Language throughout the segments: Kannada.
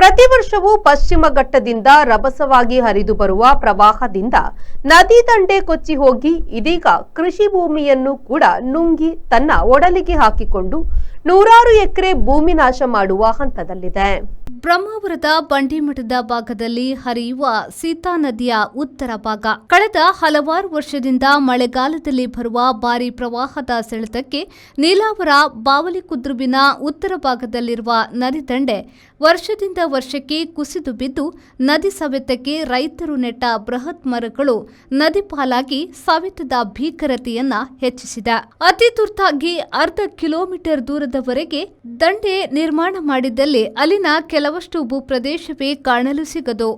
ಪ್ರತಿ ವರ್ಷವೂ ಪಶ್ಚಿಮ ಘಟ್ಟದಿಂದ ರಭಸವಾಗಿ ಹರಿದು ಬರುವ ಪ್ರವಾಹದಿಂದ ನದಿ ದಂಡೆ ಕೊಚ್ಚಿ ಹೋಗಿ ಇದೀಗ ಕೃಷಿ ಭೂಮಿಯನ್ನು ಕೂಡ ನುಂಗಿ ತನ್ನ ಒಡಲಿಗೆ ಹಾಕಿಕೊಂಡು ನೂರಾರು ಎಕರೆ ಭೂಮಿ ನಾಶ ಮಾಡುವ ಹಂತದಲ್ಲಿದೆ. ಬ್ರಹ್ಮಾವರದ ಬಂಡಿಮಠದ ಭಾಗದಲ್ಲಿ ಹರಿಯುವ ಸೀತಾ ನದಿಯ ಉತ್ತರ ಭಾಗ ಕಳೆದ ಹಲವಾರು ವರ್ಷದಿಂದ ಮಳೆಗಾಲದಲ್ಲಿ ಬರುವ ಭಾರಿ ಪ್ರವಾಹದ ಸೆಳೆತಕ್ಕೆ ನೀಲಾವರ ಬಾವಲಿಕುದ್ರುವಿನ ಉತ್ತರ ಭಾಗದಲ್ಲಿರುವ ನದಿ ದಂಡೆ ವರ್ಷದಿಂದ ವರ್ಷಕ್ಕೆ ಕುಸಿದು ಬಿದ್ದು ನದಿ ಸವೆತಕ್ಕೆ ರೈತರು ನೆಟ್ಟ ಬೃಹತ್ ಮರಗಳು ನದಿ ಪಾಲಾಗಿ ಸವೆತದ ಭೀಕರತೆಯನ್ನ ಹೆಚ್ಚಿಸಿದೆ. ಅತಿ ತುರ್ತಾಗಿ ಅರ್ಧ ಕಿಲೋಮೀಟರ್ ದೂರದವರೆಗೆ ದಂಡೆ ನಿರ್ಮಾಣ ಮಾಡಿದ್ದಲ್ಲಿ ಅಲ್ಲಿನ ಕೆಲವಷ್ಟು ಭೂಪ್ರದೇಶವೇ ಕಾಣಲು ಸಿಗದು.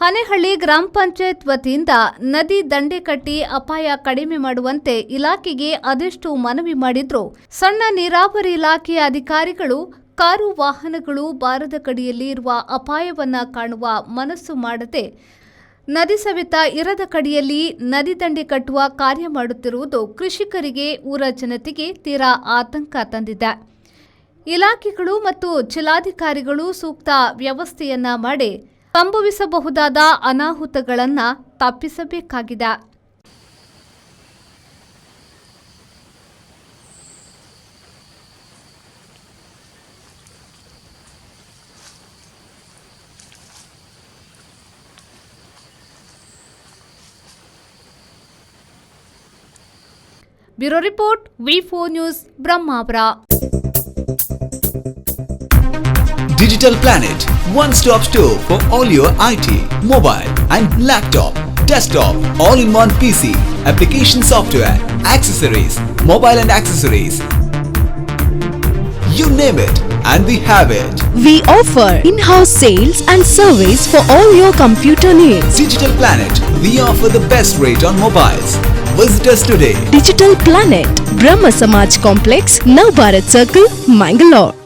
ಹನೇಹಳ್ಳಿ ಗ್ರಾಮ ಪಂಚಾಯತ್ ವತಿಯಿಂದ ನದಿ ದಂಡೆ ಕಟ್ಟಿ ಅಪಾಯ ಕಡಿಮೆ ಮಾಡುವಂತೆ ಇಲಾಖೆಗೆ ಅದೆಷ್ಟು ಮನವಿ ಮಾಡಿದ್ರು ಸಣ್ಣ ನೀರಾವರಿ ಇಲಾಖೆಯ ಅಧಿಕಾರಿಗಳು ಕಾರು ವಾಹನಗಳು ಬಾರದ ಕಡೆಯಲ್ಲಿ ಇರುವ ಅಪಾಯವನ್ನ ಕಾಣುವ ಮನಸ್ಸು ಮಾಡದೆ ನದಿ ಸವೆತ ಇರದ ಕಡೆಯಲ್ಲಿ ನದಿ ದಂಡೆ ಕಟ್ಟುವ ಕಾರ್ಯ ಮಾಡುತ್ತಿರುವುದು ಕೃಷಿಕರಿಗೆ ಊರ ಜನತೆಗೆ ತೀರಾ ಆತಂಕ ತಂದಿದೆ. ಇಲಾಖೆಗಳು ಮತ್ತು ಜಿಲ್ಲಾಧಿಕಾರಿಗಳು ಸೂಕ್ತ ವ್ಯವಸ್ಥೆಯನ್ನ ಮಾಡಿ ಸಂಭವಿಸಬಹುದಾದ ಅನಾಹುತಗಳನ್ನು ತಪ್ಪಿಸಬೇಕಾಗಿದೆ. Bureau report V4 news Brahmavar. Digital Planet, one-stop store for all your IT, mobile and laptop, desktop, all-in-one PC, application software, accessories, mobile and accessories. You name it and we have it. We offer in-house sales and service for all your computer needs. Digital Planet, we offer the best rate on mobiles. Visit us today. Digital Planet, Brahma Samaj Complex, Navbharat Circle, Mangalore.